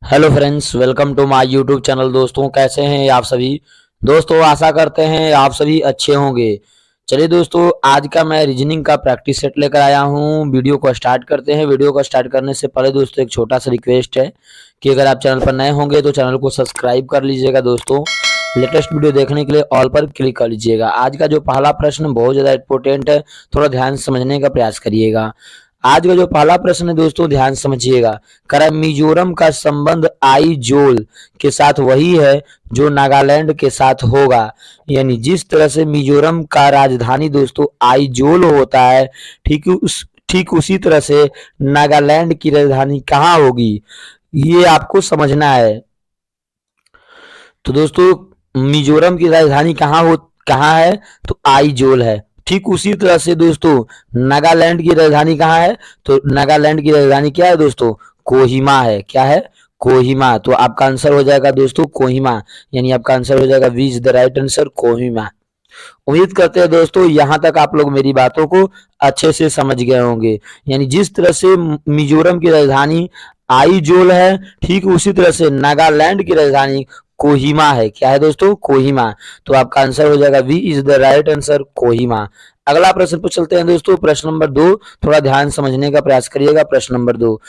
Hello friends, welcome to my YouTube channel. दोस्तों, कैसे हैं आप सभी? दोस्तों, आशा करते हैं आप सभी अच्छे होंगे। चलिए दोस्तों, आज का मैं रीजनिंग का प्रैक्टिस सेट लेकर आया हूं। वीडियो को स्टार्ट करते हैं। वीडियो को स्टार्ट करने से पहले दोस्तों एक छोटा सा रिक्वेस्ट है कि अगर आप चैनल पर नए होंगे तो चैनल को सब्सक्राइब कर लीजिएगा। दोस्तों, लेटेस्ट वीडियो देखने के लिए ऑल पर क्लिक कर लीजिएगा। आज का जो पहला प्रश्न बहुत ज़्यादा इंपॉर्टेंट है, थोड़ा ध्यान से समझने का प्रयास करिएगा। आज का जो पहला प्रश्न है दोस्तों, ध्यान समझिएगा। कह मिजोरम का संबंध आइजोल के साथ वही है जो नागालैंड के साथ होगा। यानी जिस तरह से मिजोरम का राजधानी दोस्तों आइजोल होता है, ठीक उसी तरह से नागालैंड की राजधानी कहाँ होगी, ये आपको समझना है। तो दोस्तों, मिजोरम की राजधानी कहाँ है? तो आइजोल है। ठीक उसी तरह से दोस्तों नागालैंड की राजधानी कहाँ है? तो नागालैंड की राजधानी क्या है दोस्तों? कोहिमा है। क्या है? कोहिमा। तो आपका आंसर हो जाएगा दोस्तों कोहिमा। यानी आपका आंसर हो जाएगा V is the right answer, Kohima. उम्मीद करते हैं दोस्तों यहाँ तक आप लोग मेरी बातों को अच्छे से समझ गए होंगे। यानी जिस तरह से मिजोरम की राजधानी आइजोल है, ठीक उसी तरह से नागालैंड की राजधानी कोहिमा है। क्या है दोस्तों? कोहिमा। तो आपका आंसर हो जाएगा V is the right answer, Kohima. अगला प्रश्न पर चलते हैं दोस्तों। प्रश्न नंबर 2, थोड़ा ध्यान समझने का प्रयास करिएगा। प्रश्न नंबर 2,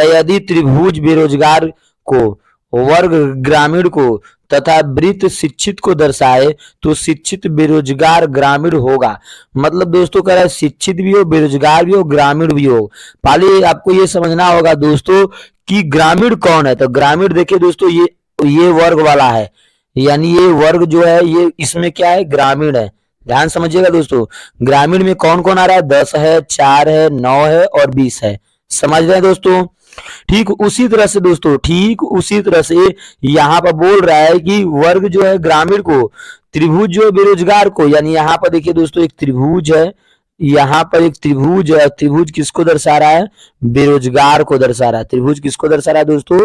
यदि त्रिभुज बेरोजगार को, वर्ग ग्रामीण को तथा वृत्त शिक्षित को दर्शाए तो शिक्षित बेरोजगार ग्रामीण होगा। मतलब दोस्तों कह रहा है शिक्षित भी हो, बेरोजगार भी हो, ग्रामीण भी हो। पहले आपको ये समझना होगा दोस्तों कि ग्रामीण कौन है। तो ग्रामीण देखिए दोस्तों, ये वर्ग वाला है। यानी ये वर्ग जो है ये इसमें क्या है? ग्रामीण है। ध्यान समझिएगा दोस्तों, ग्रामीण में कौन कौन आ रहा है? 10 है, 4 है, 9 है और 20 है। समझ रहे हैं दोस्तों? ठीक उसी तरह से दोस्तों, ठीक उसी तरह से यहाँ पर बोल रहा है कि वर्ग जो है ग्रामीण को, त्रिभुज जो बेरोजगार को। यानी यहाँ पर देखिए दोस्तों एक त्रिभुज है, यहाँ पर एक त्रिभुज है। त्रिभुज किसको दर्शा रहा है? बेरोजगार को दर्शा रहा है। त्रिभुज किसको दर्शा रहा है दोस्तों?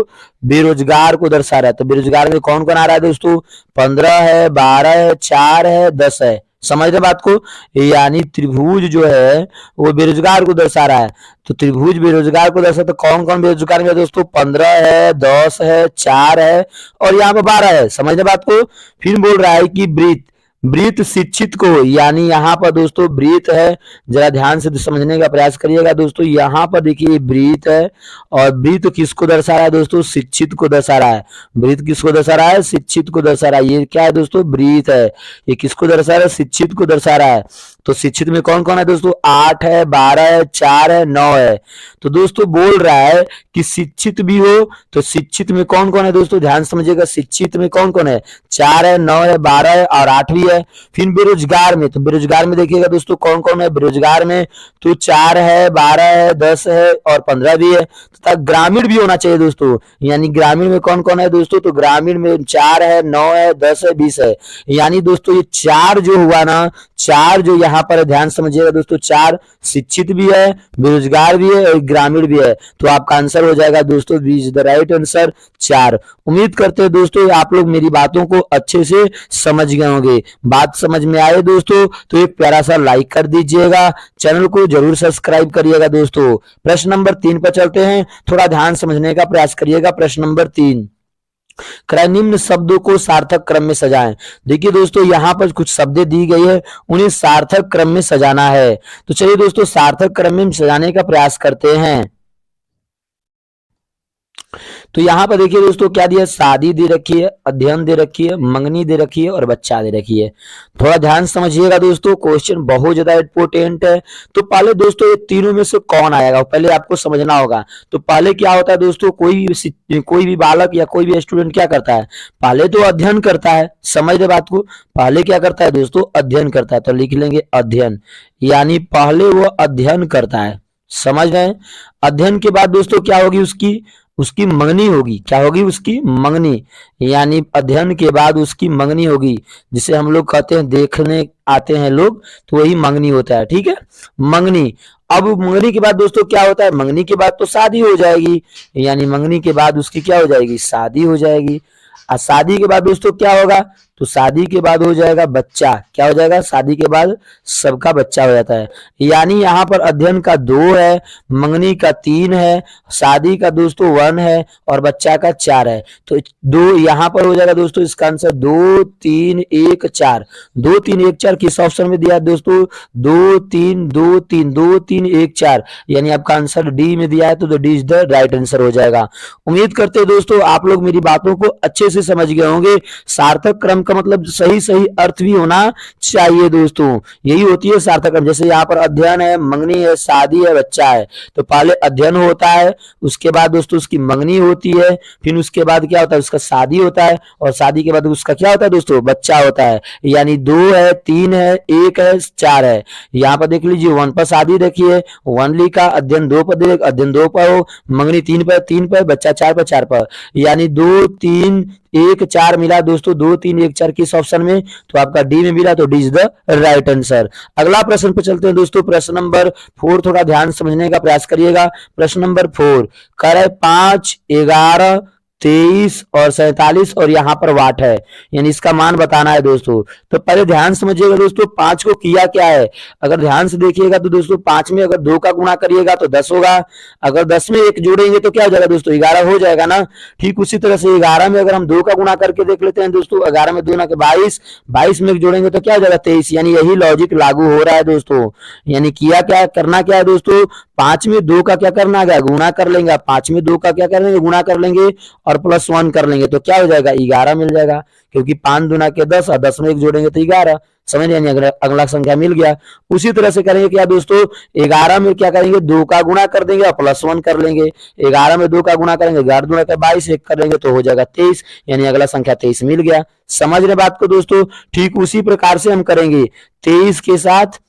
बेरोजगार को दर्शा रहा है। तो बेरोजगार में कौन कौन आ रहा है दोस्तों? 15 है, 12 है, 4 है, 10 है। समझ रहे बात को? यानी त्रिभुज जो है वो बेरोजगार को दर्शा रहा है। तो त्रिभुज बेरोजगार को दर्शा, तो कौन कौन बेरोजगार में दोस्तों? 15 है, 10 है, 4 है और यहाँ पे 12 है। समझ रहे बात को? फिर बोल रहा है कि वृत्त शिक्षित को। यानी यहाँ पर दोस्तों वृत्त है, जरा ध्यान से समझने का प्रयास करिएगा दोस्तों। यहाँ पर देखिए वृत्त है और वृत्त किसको दर्शा रहा है दोस्तों? शिक्षित को दर्शा रहा है। वृत्त किसको दर्शा रहा है? शिक्षित को दर्शा रहा है। ये क्या है दोस्तों? वृत्त है। ये किसको दर्शा रहा है? शिक्षित को दर्शा रहा है। तो शिक्षित में कौन कौन है दोस्तों? 8 है, 12 है, 4 है, 9 है। तो दोस्तों बोल रहा है कि शिक्षित भी हो, तो शिक्षित में कौन कौन है दोस्तों? ध्यान समझिएगा, शिक्षित में कौन कौन है? 4 है, 9 है, 12 है और 8 भी है। फिर बेरोजगार में, तो बेरोजगार में देखिएगा दोस्तों कौन कौन है बेरोजगार में? तो 4 है, 12 है, 10 है और 15 भी है। तथा ग्रामीण भी होना चाहिए दोस्तों। यानी ग्रामीण में कौन कौन है दोस्तों? तो ग्रामीण में 4 है, 9 है, 10 है, 20 है। यानी दोस्तों ये 4 जो हुआ ना, 4 जो यहाँ पर ध्यान समझिएगा दोस्तों, 4 शिक्षित भी है, बेरोजगार भी है और ग्रामीण भी है। तो आपका आंसर हो जाएगा दोस्तों B is the right answer, 4। उम्मीद करते हैं दोस्तों आप लोग मेरी बातों को अच्छे से समझ गए होंगे। बात समझ में आए दोस्तों तो एक प्यारा सा लाइक कर दीजिएगा, चैनल को जरूर सब्सक्राइब करिएगा दोस्तों। प्रश्न नंबर 3 पर चलते हैं, थोड़ा ध्यान समझने का प्रयास करिएगा। प्रश्न नंबर 3, निम्न शब्दों को सार्थक क्रम में सजाएं। देखिए दोस्तों यहाँ पर कुछ शब्दें दी गई है, उन्हें सार्थक क्रम में सजाना है। तो चलिए दोस्तों सार्थक क्रम में सजाने का प्रयास करते हैं। तो यहाँ पर देखिए दोस्तों क्या दिया? शादी दे रखी है, अध्ययन दे रखी है, मंगनी दे रखी है और बच्चा दे रखी है। थोड़ा ध्यान समझिएगा दोस्तों, क्वेश्चन बहुत ज्यादा इंपोर्टेंट है। तो पहले दोस्तों ये तीनों में से कौन आएगा पहले आपको समझना होगा। तो पहले क्या होता है दोस्तों, कोई भी बालक या कोई भी स्टूडेंट क्या करता है? पहले तो अध्ययन करता है। समझ रहे बात को? पहले क्या करता है दोस्तों? अध्ययन करता है। तो लिख लेंगे अध्ययन, यानी पहले वो अध्ययन करता है। समझ रहे हैं? अध्ययन के बाद दोस्तों क्या होगी? उसकी मंगनी होगी। क्या होगी? उसकी मंगनी। यानी अध्ययन के बाद उसकी मंगनी होगी, जिसे हम लोग कहते हैं देखने आते हैं लोग, तो वही मंगनी होता है। ठीक है, मंगनी। अब मंगनी के बाद दोस्तों क्या होता है? मंगनी के बाद तो शादी हो जाएगी। यानी मंगनी के बाद उसकी क्या हो जाएगी? शादी हो जाएगी। और शादी के बाद दोस्तों क्या होगा? तो शादी के बाद हो जाएगा बच्चा, क्या हो जाएगा, शादी के बाद सबका बच्चा हो जाता है। यानी यहाँ पर अध्ययन का 2 है, मंगनी का 3 है, शादी का दोस्तों 1 है और बच्चा का 4 है। तो 2 यहाँ पर हो जाएगा दोस्तों, इसका आंसर 2 3 1 4। 2 3 1 4 किस ऑप्शन में दिया है दोस्तों, 2 3 2 3 2 3 1 4, यानी आपका आंसर डी में दिया है, तो D is the right answer हो जाएगा। उम्मीद करते हैं दोस्तों आप लोग मेरी बातों को अच्छे से समझ गए होंगे। सार्थक क्रम का मतलब सही सही अर्थ भी होना चाहिए दोस्तों, यही होती है सार्थक क्रम। जैसे यहाँ पर अध्ययन है, मंगनी है, शादी है, बच्चा है, तो पहले अध्ययन होता है, उसके बाद दोस्तों उसकी मंगनी होती है, फिर उसके बाद क्या होता है, उसका शादी होता है, और शादी के बाद उसका क्या होता है दोस्तों, बच्चा होता है। यानी 2 है, 3 है, 1 है, 4 है। यहाँ पर देख लीजिए 1 पर शादी देखिए, 1 लिखा, अध्ययन 2 पर देख, अध्ययन 2 पर हो, मंगनी 3 पर, 3 पर, बच्चा 4 पर, 4 पर, यानी 2 3 1 4 मिला दोस्तों, 2 3 1 4 किस ऑप्शन में, तो आपका डी में मिला, तो D is the right answer. अगला प्रश्न पर चलते हैं दोस्तों, प्रश्न नंबर 4, थोड़ा ध्यान समझने का प्रयास करिएगा। प्रश्न नंबर 4 कर है 5 11 23 और 47 और यहाँ पर वाट है, यानी इसका मान बताना है दोस्तों। तो पहले ध्यान समझिएगा दोस्तों, 5 को किया क्या है, अगर ध्यान से देखिएगा तो दोस्तों 5 में अगर 2 का गुणा करिएगा तो 10 होगा, अगर 10 में 1 जोड़ेंगे तो क्या हो जाएगा दोस्तों, 11 हो जाएगा ना। ठीक उसी तरह से 11 में अगर हम 2 का गुणा करके देख लेते हैं दोस्तों, 11 में 2 ना के 22, 22 में 1 जोड़ेंगे तो क्या हो जाएगा 23, यानी यही लॉजिक लागू हो रहा है दोस्तों। यानी किया क्या, करना क्या है दोस्तों, 5 में 2 का क्या करना है, गुणा कर लेंगे, 5 में 2 का क्या कर लेंगे, गुणा कर लेंगे और प्लस 1 कर लेंगे, तो क्या हो जाएगा 11 मिल जाएगा, क्योंकि 5 दूना के 10 और 10 में 1 जोड़ेंगे तो 11, समझ रहे हैं, अगला संख्या मिल गया। उसी तरह से करेंगे क्या दोस्तों, 11 में क्या करेंगे, 2 का गुणा कर देंगे और प्लस 1 कर लेंगे, 11 में 2 का गुणा करेंगे, 11 दूना के 22, 1 कर लेंगे तो हो जाएगा 23, यानी अगला संख्या 23 मिल गया। समझ रहे बात को दोस्तों, ठीक उसी प्रकार से हम करेंगे 23 के साथ।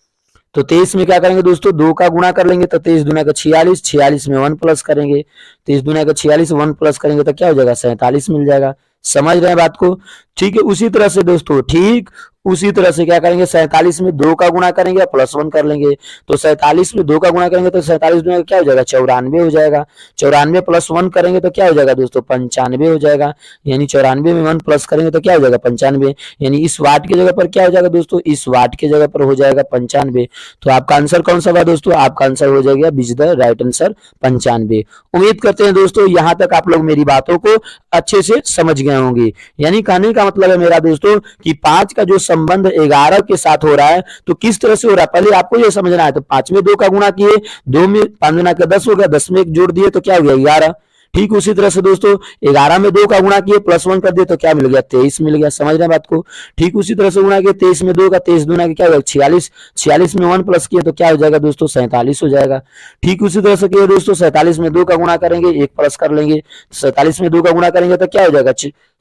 तो 23 में क्या करेंगे दोस्तों, 2 का गुणा कर लेंगे, तो 23 दूना का 46, 46 में 1 प्लस करेंगे, 23 दूना का 46, 1 प्लस करेंगे तो क्या हो जाएगा 47 मिल जाएगा। समझ रहे हैं बात को, ठीक है। उसी तरह से दोस्तों, ठीक उसी तरह से क्या करेंगे, 47 में 2 का गुणा करेंगे प्लस 1 कर लेंगे, तो 47 में 2 का गुणा करेंगे तो 47 में क्या हो जाएगा 94 हो जाएगा, 94 प्लस 1 करेंगे तो क्या हो जाएगा दोस्तों 95 हो जाएगा, यानी 94 में 1 प्लस करेंगे तो क्या हो जाएगा 95, यानी इस वाट की जगह पर क्या हो जाएगा दोस्तों, इस वाट की जगह पर हो जाएगा 95। तो आपका आंसर कौन सा हुआ दोस्तों, आपका आंसर हो जाएगा B is the right answer 95। उम्मीद करते हैं दोस्तों यहाँ तक आप लोग मेरी बातों को अच्छे से समझ गए होंगे। यानी कहने का मतलब है मेरा दोस्तों कि 5 का जो संबंध 11 के साथ हो रहा है, तो किस तरह से हो रहा है पहले आपको ये समझना है। तो 5 में 2 का गुणा किए, 2 में 5 गुना के 10 हो गया, 10 में 1 जोड़ दिए तो क्या हो गया 11। ठीक उसी तरह से दोस्तों 11 में 2 का गुणा किए, प्लस 1 कर दिए तो क्या मिल गया 23 मिल गया। समझ रहे हैं बात को, ठीक उसी तरह से गुणा किए 23 में 2 का, 23 दूना के क्या होगा 46, 46 में 1 प्लस किए तो क्या हो जाएगा दोस्तों 47 हो जाएगा। ठीक उसी तरह से किए दोस्तों 47 में 2 का गुणा करेंगे, 1 प्लस कर लेंगे, 47 में 2 का गुणा करेंगे तो क्या हो जाएगा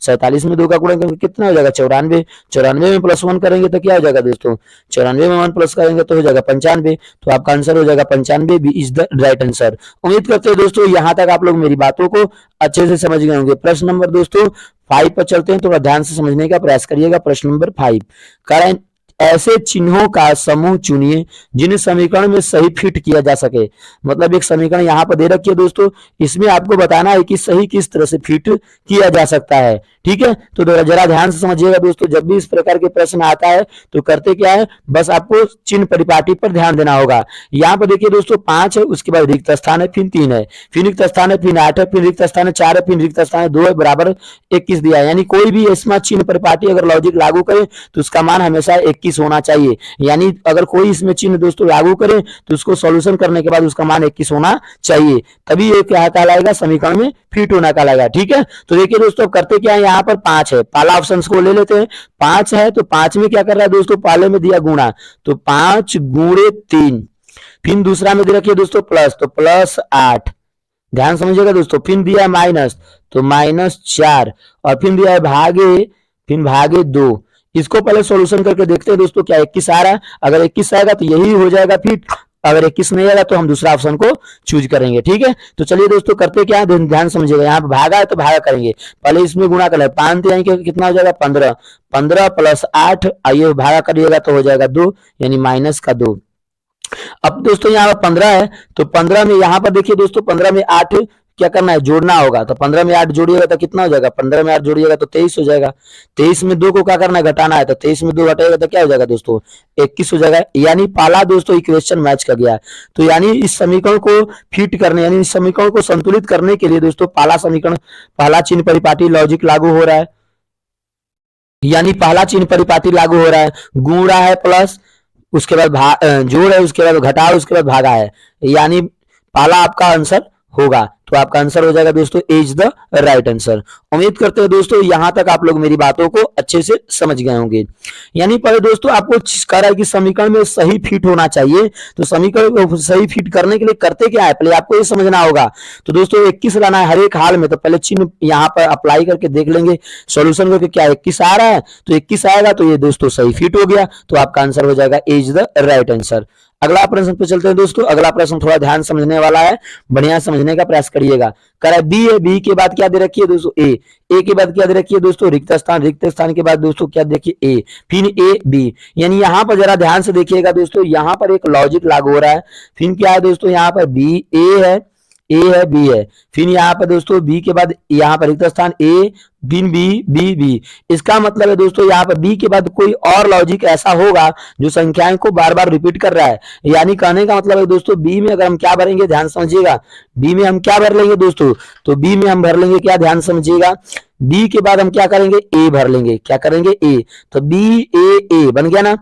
47 में 2 का गुणा करेंगे कितना हो जाएगा 94, 94 में प्लस 1 करेंगे तो क्या हो जाएगा दोस्तों 94 में 1 प्लस करेंगे तो हो जाएगा 95। तो आपका आंसर हो जाएगा 95, B is the right answer. उम्मीद करते हैं दोस्तों यहाँ तक आप लोग मेरी बातों को अच्छे से समझ गए होंगे। प्रश्न नंबर दोस्तों 5 पर चलते हैं, थोड़ा ध्यान से समझने का प्रयास करिएगा। प्रश्न नंबर 5 करें ऐसे चिन्हों का समूह चुनिए जिन्हें समीकरण में सही फिट किया जा सके। मतलब एक समीकरण यहाँ पर दे रखी है दोस्तों, इसमें आपको बताना है कि सही किस तरह से फिट किया जा सकता है। ठीक है, तो जरा ध्यान से समझिएगा दोस्तों, जब भी इस प्रकार के प्रश्न आता है तो करते क्या है, बस आपको चिन्ह परिपाटी पर ध्यान देना होगा। यहाँ पर देखिए दोस्तों 5 है, उसके बाद रिक्त स्थान है, फिर 3 है, फिर रिक्त स्थान है, फिर 8 है, फिर रिक्त स्थान है 4 है, फिर रिक्त स्थान है 2 है, बराबर 21 दिया है। यानी कोई भी इसमें चिन्ह परिपाटी अगर लॉजिक लागू करे तो उसका मान हमेशा 21 होना चाहिए। यानी अगर कोई इसमें चिन्ह दोस्तों लागू करे तो उसको सॉल्यूशन करने के बाद उसका मान 21 होना चाहिए, तभी ये क्या कहलाएगा, समीकरण में फिट होना कहलाएगा। ठीक है, तो देखिए दोस्तों करते क्या है, यहाँ पर 5 है, पहला ऑप्शन को ले लेते हैं। 5 है तो 5 में क्या कर रहा है दोस्तों, पहले में दिया गुणा, तो 5 गुणे 3, फिर दूसरा में दे रखिए दोस्तों प्लस, तो प्लस 8, ध्यान समझिएगा दोस्तों, फिर दिया माइनस, तो माइनस 4, और फिर दिया है भागे, फिर भागे 2। इसको पहले सॉल्यूशन करके देखते हैं दोस्तों, क्या 21 आ रहा है, अगर 21 आएगा तो यही हो जाएगा फिट, अगर 21 नहीं आएगा तो हम दूसरा ऑप्शन को चूज करेंगे। ठीक है, तो चलिए दोस्तों करते क्या है, ध्यान समझिएगा, यहाँ पे भागा है तो भागा करेंगे, पहले इसमें गुणा कर ले, 5 यानी कि कितना हो जाएगा 15, 15 प्लस 8, आइए भागा करिएगा तो हो जाएगा 2, यानी माइनस का 2। अब दोस्तों यहाँ पर 15 है, तो 15 में यहाँ पर देखिए दोस्तों 15 में 8 क्या करना है, जोड़ना होगा। तो 15 में 8 जोड़िएगा तो कितना हो जाएगा, 15 में 8 जोड़िएगा तो 23 हो जाएगा। 23 में 2 को क्या करना है, घटाना है। तो 23 में 2 घटाएगा तो क्या हो जाएगा दोस्तों, 21 हो जाएगा। यानी पहला दोस्तों इक्वेशन मैच कर गया। तो यानी इस समीकरण को फिट करने, यानी इस समीकरण को संतुलित करने के लिए दोस्तों पहला समीकरण, पहला चिन्ह परिपाटी लॉजिक लागू हो रहा है। यानी पहला चिन्ह परिपाटी लागू हो रहा है, गुणा है प्लस, उसके बाद जोड़ है, उसके बाद घटा, उसके बाद भागा है। यानी पहला आपका आंसर होगा। तो आपका आंसर हो जाएगा दोस्तों इज द राइट आंसर। उम्मीद करते हैं दोस्तों यहां तक आप लोग मेरी बातों को अच्छे से समझ गए होंगे। यानी पहले दोस्तों आपको कह रहा है कि समीकरण में सही फिट होना चाहिए। तो समीकरण को सही फिट करने के लिए करते क्या है, पहले आपको ये समझना होगा। तो दोस्तों 21 लाना है हर एक हाल में। तो पहले चिन्ह यहाँ पर अप्लाई करके देख लेंगे सोल्यूशन करके, क्या 21 आ रहा है, तो 21 आएगा तो ये दोस्तों सही फिट हो गया। तो आपका आंसर हो जाएगा इज द राइट आंसर। अगला प्रश्न पे चलते हैं दोस्तों। अगला प्रश्न थोड़ा ध्यान समझने वाला है, बढ़िया समझने का प्रयास करिएगा। कह बी है, बी के बाद क्या दे रखी है दोस्तों, ए के बाद क्या दे रखी है दोस्तों, रिक्त स्थान, रिक्त स्थान के बाद दोस्तों क्या देखिए ए, फिर ए बी। यानी यहाँ पर जरा ध्यान से देखिएगा दोस्तों, यहाँ पर एक लॉजिक लागू हो रहा है। फिर क्या है दोस्तों, यहाँ पर बी ए है, ए है, बी है। फिर यहाँ पर दोस्तों बी के बाद यहाँ पर रिक्त स्थान ए, बिन बी, बी बी। इसका मतलब है दोस्तों यहाँ पर बी के बाद कोई और लॉजिक ऐसा होगा जो संख्याएं को बार बार रिपीट कर रहा है। यानी कहने का मतलब है दोस्तों बी में अगर हम क्या भरेंगे, ध्यान समझिएगा, बी में हम क्या भर लेंगे दोस्तों, तो बी में हम भर लेंगे क्या, ध्यान समझिएगा, बी के बाद हम क्या करेंगे, ए भर लेंगे। क्या करेंगे, ए। तो बी ए बन गया ना।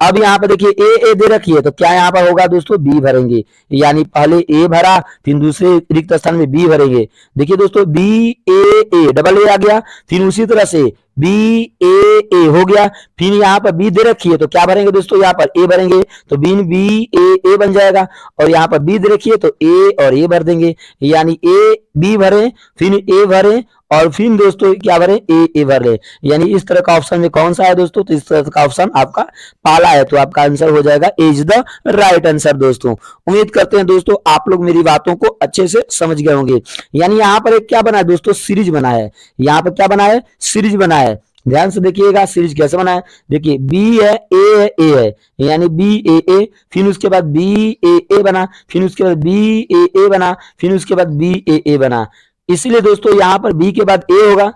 अब यहाँ पे देखिए ए दे रखी है, तो क्या यहाँ पर होगा दोस्तों, बी भरेंगे। यानी पहले ए भरा, फिर दूसरे रिक्त स्थान में बी भरेंगे। देखिए दोस्तों बी ए डबल ए आ गया। फिर उसी तरह से बी ए हो गया। फिर यहाँ पर बी दे रखी है, तो क्या भरेंगे दोस्तों, यहाँ पर ए भरेंगे। तो बीन बी ए बन जाएगा। और यहाँ पर बी दे रखी है, तो ए और ए भर देंगे। यानी ए बी भरे, फिर ए भरे, और फिर दोस्तों क्या भरे, ए भर ले। यानी इस तरह का ऑप्शन में कौन सा है दोस्तों, तो इस तरह का ऑप्शन आपका पहला है। तो आपका आंसर हो जाएगा इज द राइट आंसर दोस्तों। उम्मीद करते हैं दोस्तों आप लोग मेरी बातों को अच्छे से समझ गए होंगे। यानी यहाँ पर एक क्या बना है दोस्तों, सीरीज बना है। यहाँ पर क्या बना है, सीरीज बना है। ध्यान से देखिएगा सीरीज कैसे बना है। देखिए बी है, ए है, यानी बी ए, फिर उसके बाद बी ए बना, फिर उसके बाद बी ए बना, फिर उसके बाद बी ए बना। इसीलिए दोस्तों यहाँ पर बी के बाद ए होगा,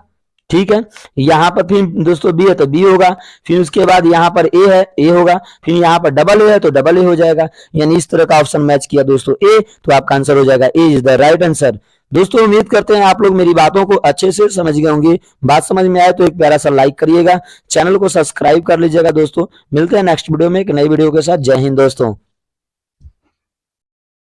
ठीक है। यहाँ पर फिर दोस्तों बी है तो बी होगा, फिर उसके बाद यहाँ पर ए है, ए होगा, फिर यहाँ पर डबल ए है तो डबल ए हो जाएगा। यानी इस तरह का ऑप्शन मैच किया दोस्तों ए, तो आपका आंसर हो जाएगा ए इज द राइट आंसर। दोस्तों उम्मीद करते हैं आप लोग मेरी बातों को अच्छे से समझ गए होंगे। बात समझ में आए तो एक प्यारा सा लाइक करिएगा, चैनल को सब्सक्राइब कर लीजिएगा दोस्तों। मिलते हैं नेक्स्ट वीडियो में एक नई वीडियो के साथ। जय हिंद दोस्तों।